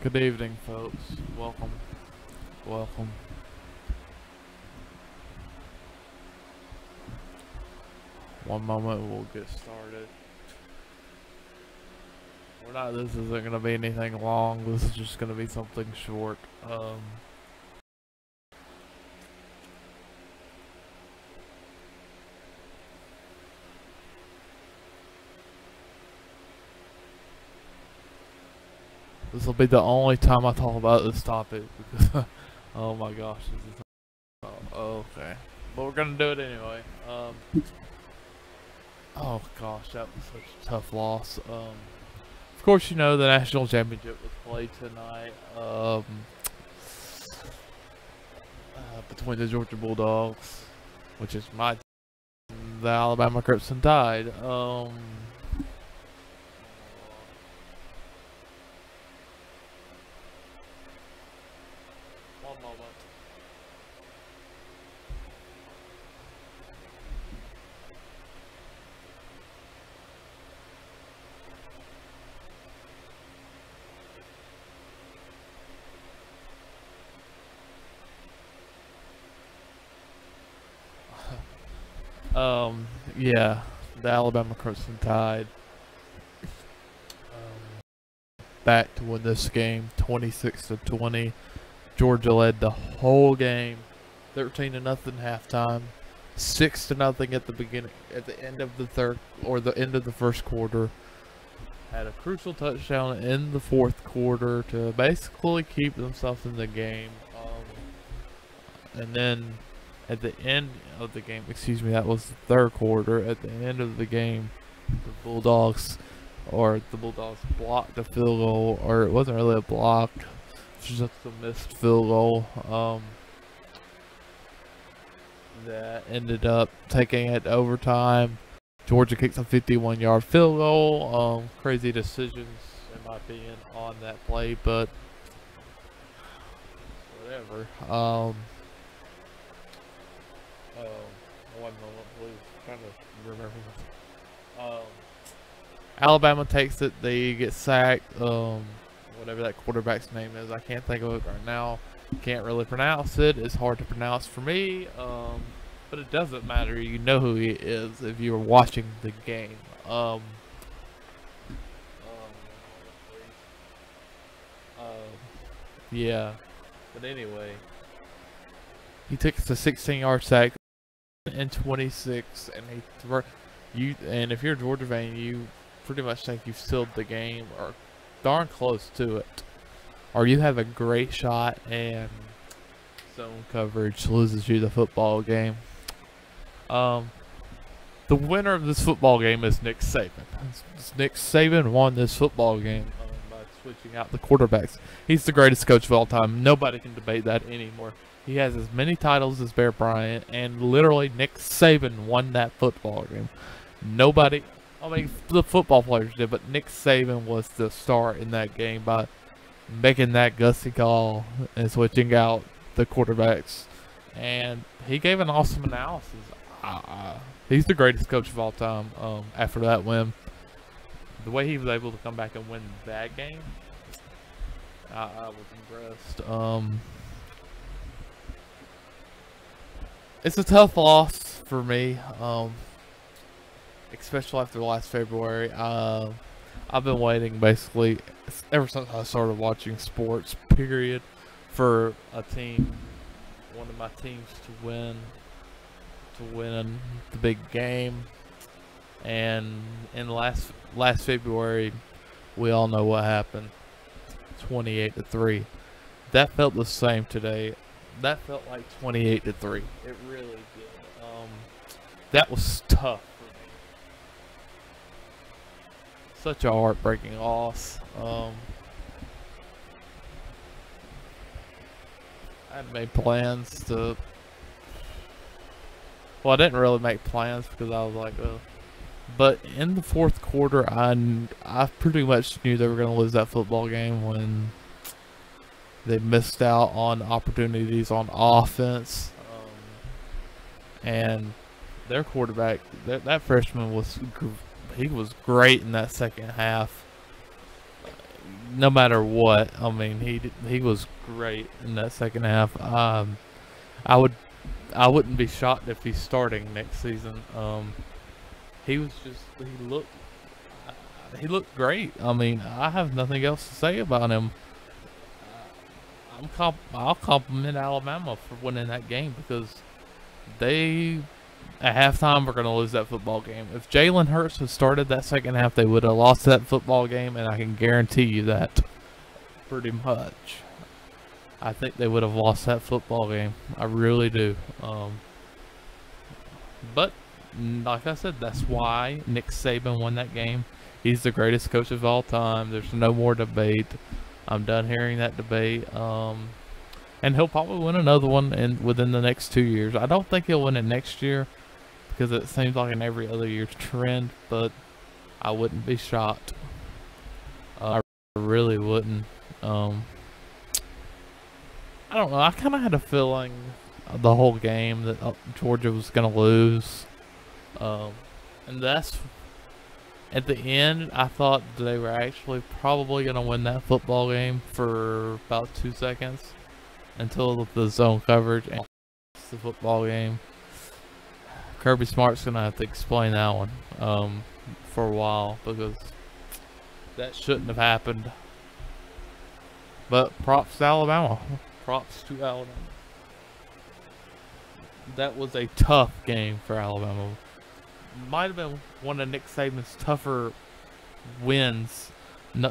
Good evening, folks. Welcome. Welcome. One moment, we'll get started. This isn't going to be anything long. This is just going to be something short. This will be the only time I talk about this topic because, oh my gosh, this is, okay. But we're gonna do it anyway. Oh gosh, that was such a tough loss. Of course, you know the national championship was played tonight. Between the Georgia Bulldogs, which is my team, the Alabama Crimson Tide. One moment. Yeah, the Alabama Crimson Tide back to win this game, 26-20. Georgia led the whole game, 13-0 halftime, 6-0 at the beginning, at the end of the third or the end of the first quarter. Had a crucial touchdown in the fourth quarter to basically keep themselves in the game, and then at the end of the game, excuse me, that was the third quarter. At the end of the game, the Bulldogs blocked the field goal, or it wasn't really a block, it was just a missed field goal. That ended up taking it to overtime. Georgia kicked a 51-yard field goal. Crazy decisions, in my opinion, on that play, but whatever. One moment, please. Trying to remember. Alabama takes it. They get sacked. Whatever that quarterback's name is, I can't think of it right now. Can't really pronounce it. It's hard to pronounce for me. But it doesn't matter. You know who he is if you were watching the game. Yeah. But anyway, he takes the 16-yard sack in 26, and and if you're a Georgia fan, you pretty much think you've sealed the game or darn close to it, or you have a great shot and zone coverage loses you the football game. The winner of this football game is Nick Saban. Nick Saban won this football game by switching out the quarterbacks. He's the greatest coach of all time. Nobody can debate that anymore. He has as many titles as Bear Bryant, and literally Nick Saban won that football game. Nobody, I mean, the football players did, but Nick Saban was the star in that game by making that gutsy call and switching out the quarterbacks. And he gave an awesome analysis. He's the greatest coach of all time. After that win, the way he was able to come back and win that game, I was impressed. It's a tough loss for me, especially after last February. I've been waiting basically ever since I started watching sports, period, for a team, one of my teams to win the big game. And in last February, we all know what happened, 28-3. That felt the same today. That felt like 28-3. It really did. That was tough for me. Such a heartbreaking loss. I had made plans to. Well, I didn't really make plans because I was like, oh. But in the fourth quarter, I pretty much knew they were going to lose that football game when they missed out on opportunities on offense, and their quarterback, that freshman he was great in that second half. no matter what, I mean, he was great in that second half. I wouldn't be shocked if he's starting next season. He was just he looked great. I mean, I have nothing else to say about him. I'll compliment Alabama for winning that game because they, at halftime, were going to lose that football game. If Jalen Hurts had started that second half, they would have lost that football game, and I can guarantee you that pretty much. I think they would have lost that football game. I really do. But, like I said, that's why Nick Saban won that game. He's the greatest coach of all time. There's no more debate. I'm done hearing that debate. And he'll probably win another one within the next 2 years. I don't think he'll win it next year because it seems like an every other year's trend, but I wouldn't be shocked. I really wouldn't. I don't know. I kind of had a feeling the whole game that Georgia was going to lose. And that's... At the end, I thought they were actually probably going to win that football game for about 2 seconds until the zone coverage and the football game. Kirby Smart's going to have to explain that one for a while because that shouldn't have happened. But props to Alabama. Props to Alabama. That was a tough game for Alabama. Might have been one of Nick Saban's tougher wins,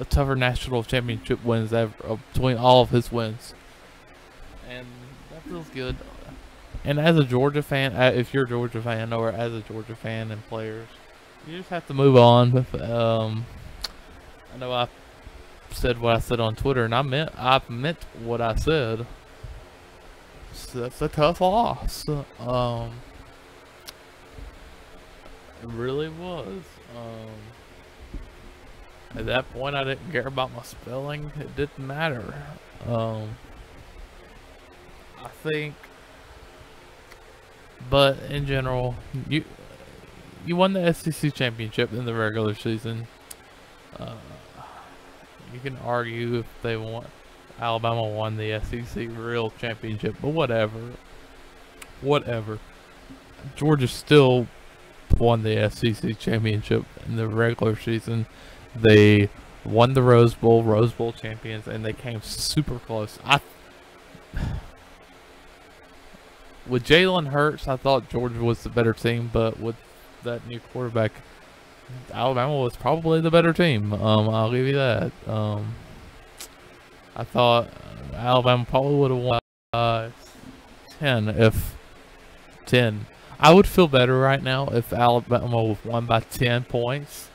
tougher national championship wins ever, between all of his wins. And that feels good. And as a Georgia fan, if you're a Georgia fan or as a Georgia fan and players, you just have to move on. I know I said what I said on Twitter, and I meant what I said. So that's a tough loss. It really was. At that point, I didn't care about my spelling. It didn't matter. I think, but in general, you won the SEC championship in the regular season. You can argue if they won, Alabama won the SEC real championship, but whatever. Georgia still won the SEC championship in the regular season. They won the Rose Bowl champions, and they came super close. With Jalen Hurts, I thought Georgia was the better team, but with that new quarterback, Alabama was probably the better team. I'll give you that. I thought Alabama probably would have won 10. I would feel better right now if Alabama won by 10 points,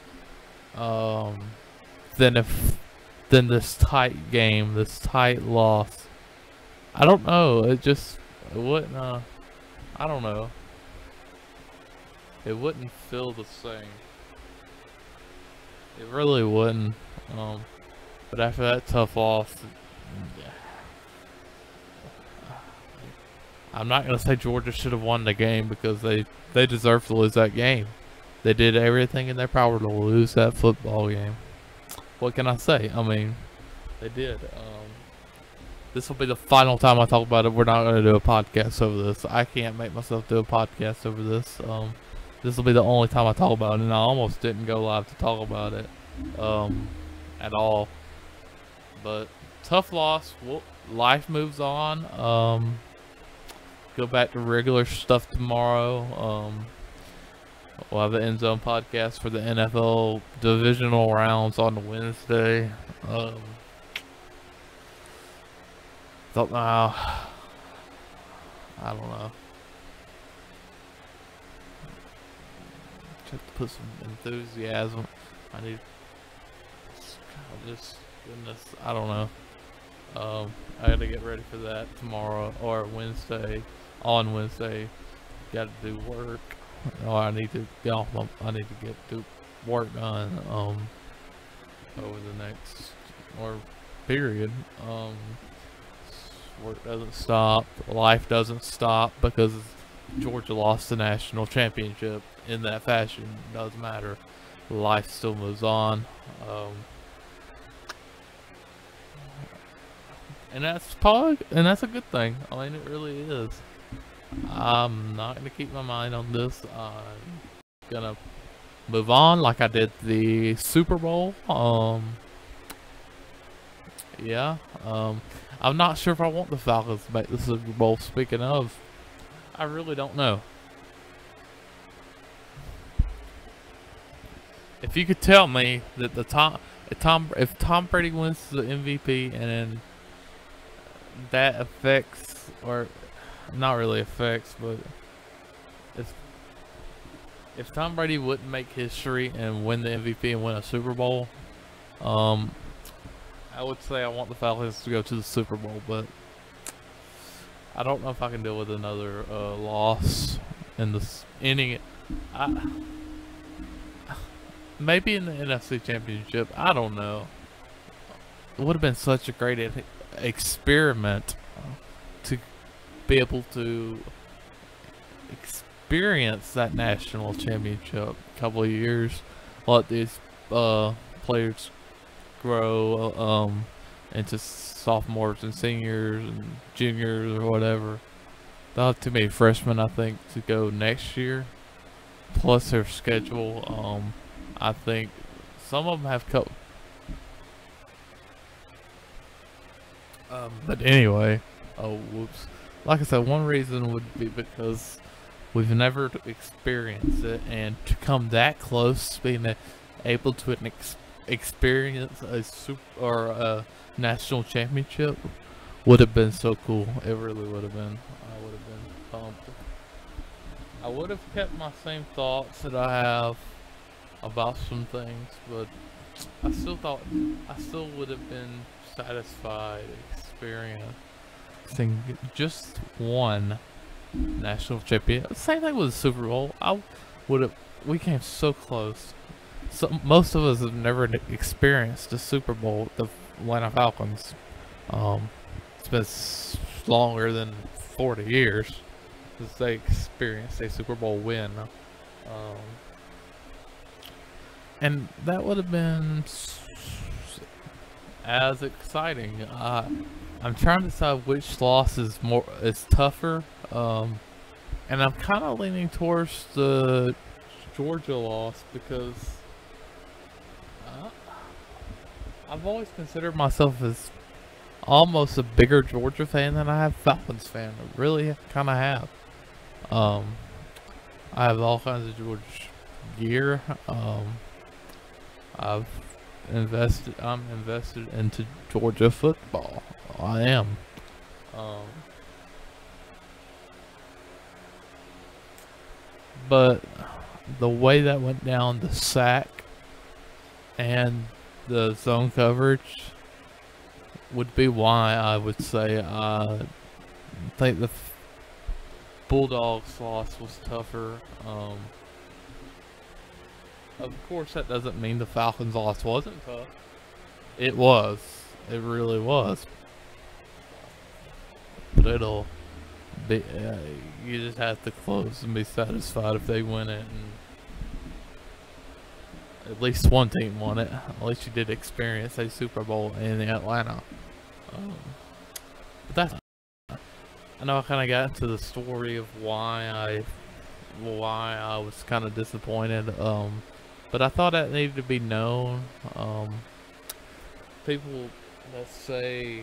than this tight game, this tight loss. I don't know. It wouldn't. I don't know. It wouldn't feel the same. It really wouldn't. But after that tough loss, I'm not going to say Georgia should have won the game because they deserve to lose that game. They did everything in their power to lose that football game. What can I say? I mean, they did. This will be the final time I talk about it. We're not going to do a podcast over this. I can't make myself do a podcast over this. This will be the only time I talk about it, and I almost didn't go live to talk about it at all. But tough loss. Life moves on. Go back to regular stuff tomorrow. We'll have the End Zone podcast for the NFL divisional rounds on Wednesday. Don't know. I don't know. Have to put some enthusiasm. I need. Just goodness. I don't know. I gotta get ready for that tomorrow or Wednesday. On Wednesday, gotta do work. Or I need to get off. I need to get to work done. Over the next period. Work doesn't stop. Life doesn't stop because Georgia lost the national championship in that fashion. Doesn't matter. Life still moves on. And that's a good thing. I mean, it really is. I'm not gonna keep my mind on this. I'm gonna move on like I did the Super Bowl. Yeah. I'm not sure if I want the Falcons to make the Super Bowl. Speaking of, I really don't know. If you could tell me that if Tom Brady wins the MVP and then that affects, or not really affects, but if Tom Brady wouldn't make history and win the MVP and win a Super Bowl, I would say I want the Falcons to go to the Super Bowl, but I don't know if I can deal with another loss in this inning. Maybe in the NFC Championship. I don't know. It would have been such a great experiment to be able to experience that national championship a couple of years. Let these players grow into sophomores and seniors and juniors or whatever. They'll have too many freshmen, I think, to go next year. Plus their schedule. I think some of them have but anyway, oh whoops. Like I said, one reason would be because we've never experienced it, and to come that close, being able to experience a a national championship would have been so cool. It really would have been. I would have been pumped. I would have kept my same thoughts that I have about some things, but I still would have been satisfied experiencing just one national champion. Same thing with the Super Bowl. We came so close. So most of us have never experienced the Super Bowl, the Atlanta Falcons. It's been longer than 40 years since they experienced a Super Bowl win. And that would have been as exciting. I'm trying to decide which loss is tougher. And I'm kind of leaning towards the Georgia loss because I've always considered myself as almost a bigger Georgia fan than I have Falcons fan. I really kind of have. I have all kinds of Georgia gear. I'm invested into Georgia football. I am. But the way that went down, the sack and the zone coverage would be why I would say I think the Bulldogs loss was tougher. Of course, that doesn't mean the Falcons loss wasn't tough. It was. It really was. But it'll be. You just have to close and be satisfied if they win it. And at least one team won it. At least you did experience a Super Bowl in Atlanta. But that's. I know I kind of got into the story of why I was kind of disappointed. But I thought that needed to be known. People that say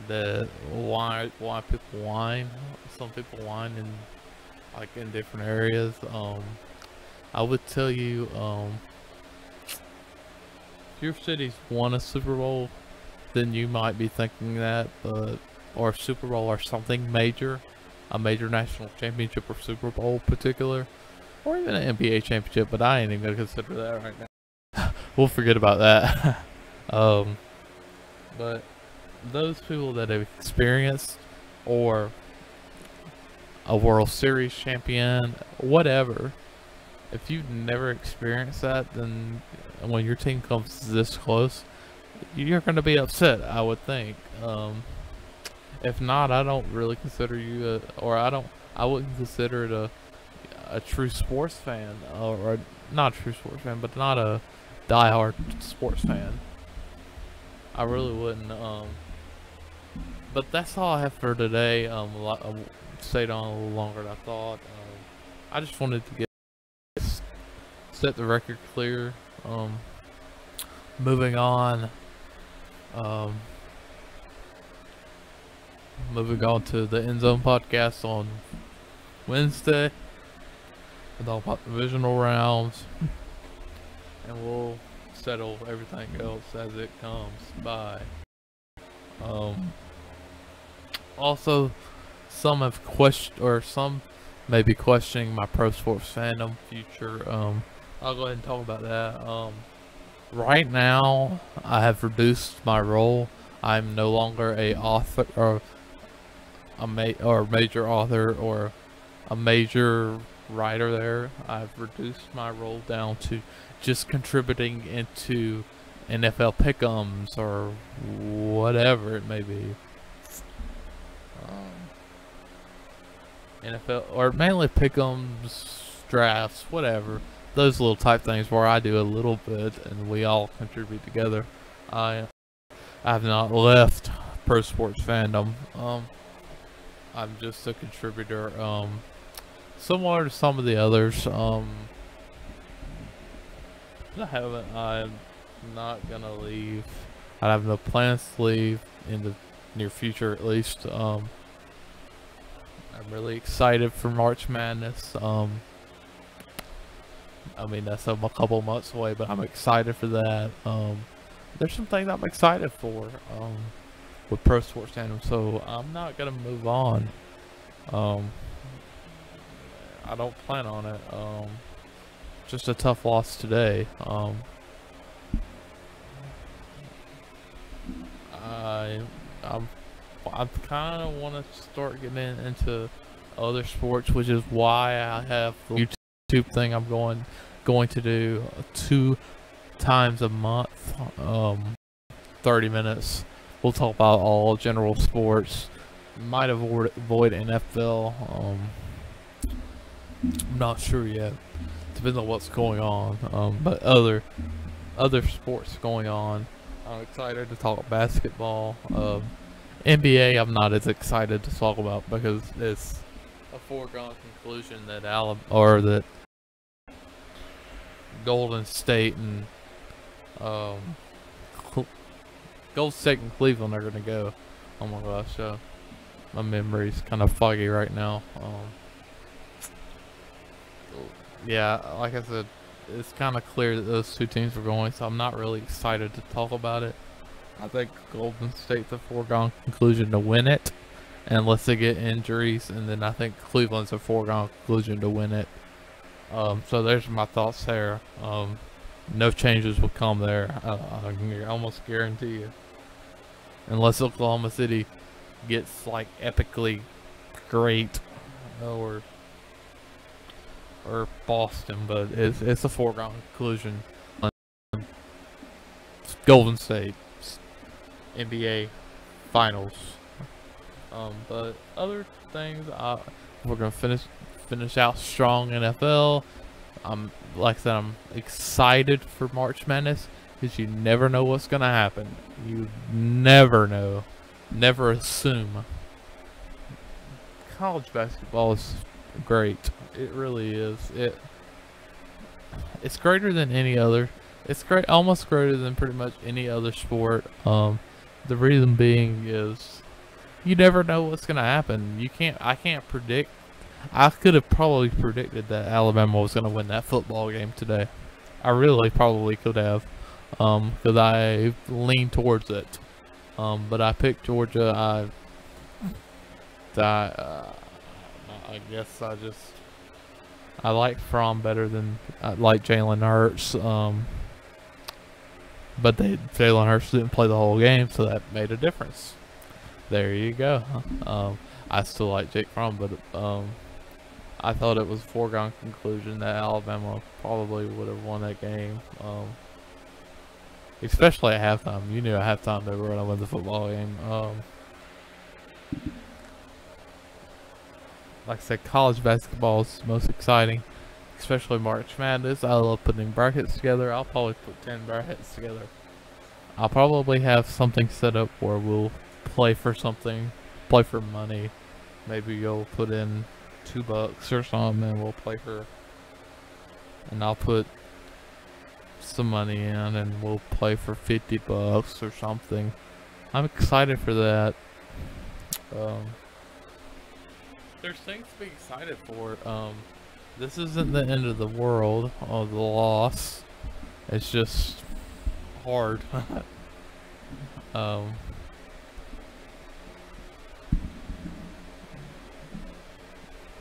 that why people whine. Some people whine in different areas. I would tell you, if your city's won a Super Bowl, then you might be thinking that, or a Super Bowl or something major, a major national championship or Super Bowl particular. Or even an NBA championship, but I ain't even gonna consider that right now. We'll forget about that. But those people that have experienced, or a World Series champion, whatever, if you've never experienced that, then when your team comes this close, you're gonna be upset, I would think. If not, I don't really consider you I wouldn't consider it a true sports fan, or not a true sports fan, but not a diehard sports fan. I really wouldn't. But that's all I have for today. I stayed on a little longer than I thought. I just wanted to set the record clear. Moving on. Moving on to the End Zone podcast on Wednesday. With all about divisional rounds. And we'll settle everything else as it comes by. Also, some have questioned, or some may be questioning my pro sports fandom future. I'll go ahead and talk about that. Right now, I have reduced my role. I'm no longer a author or major author or a major writer there. I've reduced my role down to just contributing into NFL pick'ems or whatever it may be. NFL or mainly pick'ems, drafts, whatever. Those little type things where I do a little bit and we all contribute together. I have not left pro sports fandom. I'm just a contributor. Similar to some of the others. I'm not gonna leave. I have no plans to leave in the near future, at least. I'm really excited for March Madness. I mean, that's a couple months away, but I'm excited for that. There's some things I'm excited for with pro sports fandom, so I'm not gonna move on. I don't plan on it. Just a tough loss today. I kind of want to start getting into other sports, which is why I have the YouTube thing I'm going to do 2 times a month. 30 minutes. We'll talk about all general sports. Might avoid NFL. I'm not sure yet. Depends on what's going on. But other sports going on. I'm excited to talk basketball. NBA, I'm not as excited to talk about because it's a foregone conclusion that that Golden State and Golden State and Cleveland are gonna go. Oh my gosh, my memory's kind of foggy right now. Yeah, like I said, it's kind of clear that those 2 teams were going, so I'm not really excited to talk about it. I think Golden State's a foregone conclusion to win it, unless they get injuries, and then I think Cleveland's a foregone conclusion to win it. So there's my thoughts there. No changes will come there. I can almost guarantee you, unless Oklahoma City gets like epically great, or Boston, but it's a foregone conclusion. Golden State, NBA Finals. But other things, we're gonna finish out strong NFL. Like I said, I'm excited for March Madness because you never know what's gonna happen. You never know, never assume. College basketball is great. It really is. It's greater than any other. It's great, almost greater than pretty much any other sport. The reason being is you never know what's gonna happen. I can't predict. I could have probably predicted that Alabama was gonna win that football game today. I really probably could have, because I leaned towards it. But I picked Georgia. I guess I like Fromm better than I like Jalen Hurts. But Jalen Hurts didn't play the whole game, so that made a difference. There you go. I still like Jake Fromm, but I thought it was a foregone conclusion that Alabama probably would have won that game. Especially at halftime. You knew at halftime they were going to win the football game. Like I said, college basketball is most exciting, especially March Madness. I love putting brackets together. I'll probably put 10 brackets together. I'll probably have something set up where we'll play for something, play for money. Maybe you'll put in $2 or something, and we'll play for. And I'll put some money in, and we'll play for $50 or something. I'm excited for that. There's things to be excited for. This isn't the end of the world of the loss. It's just hard.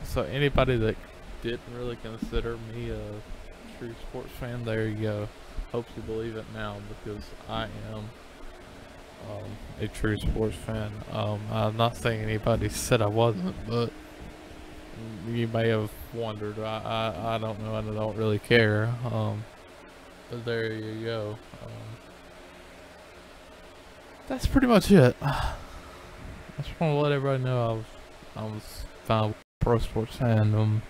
So anybody that didn't really consider me a true sports fan, there you go. Hope you believe it now, because I am a true sports fan. I'm not saying anybody said I wasn't, but you may have wondered. I don't know, and I don't really care. But there you go. That's pretty much it. I just want to let everybody know I was fine with pro sports fandom.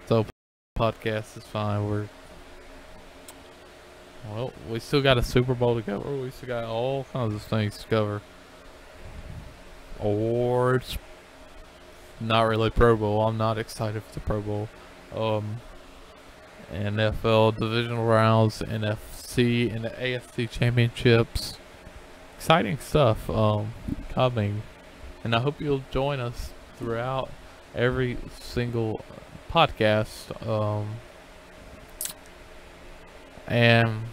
So podcast is fine. We still got a Super Bowl to cover. We still got all kinds of things to cover. Or it's not really Pro Bowl. I'm not excited for the Pro Bowl. NFL divisional rounds, NFC and the AFC championships. Exciting stuff coming, and I hope you'll join us throughout every single podcast. And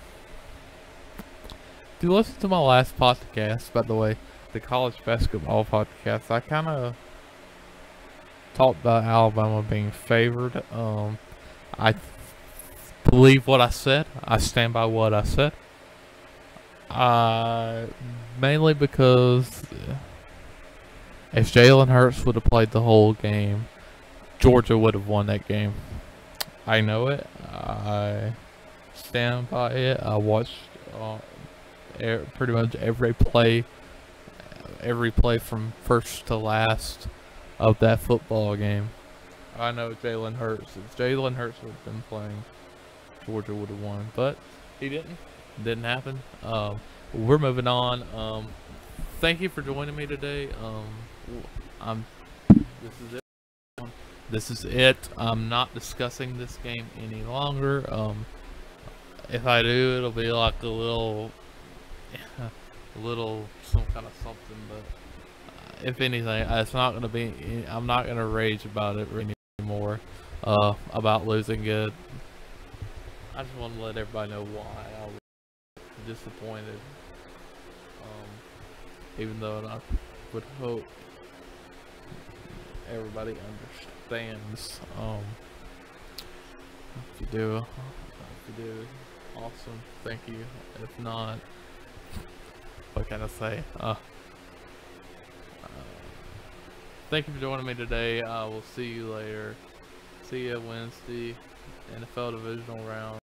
if you listen to my last podcast, by the way, the college basketball podcast, I kind of talked about Alabama being favored. I believe what I said. I stand by what I said. Mainly because if Jalen Hurts would have played the whole game, Georgia would have won that game. I know it. I stand by it. I watched pretty much every play from first to last of that football game. I know Jalen Hurts. If Jalen Hurts would have been playing, Georgia would have won, but he didn't. Didn't happen. We're moving on. Thank you for joining me today. This is it. I'm not discussing this game any longer. If I do, it'll be like a little some kind of something. But if anything, it's not gonna be. I'm not gonna rage about it anymore. About losing it. I just want to let everybody know why I was disappointed. Even though I would hope everybody understands. If you do, awesome. Thank you. If not, what can I say? Thank you for joining me today. I will see you later. See you Wednesday. NFL divisional round.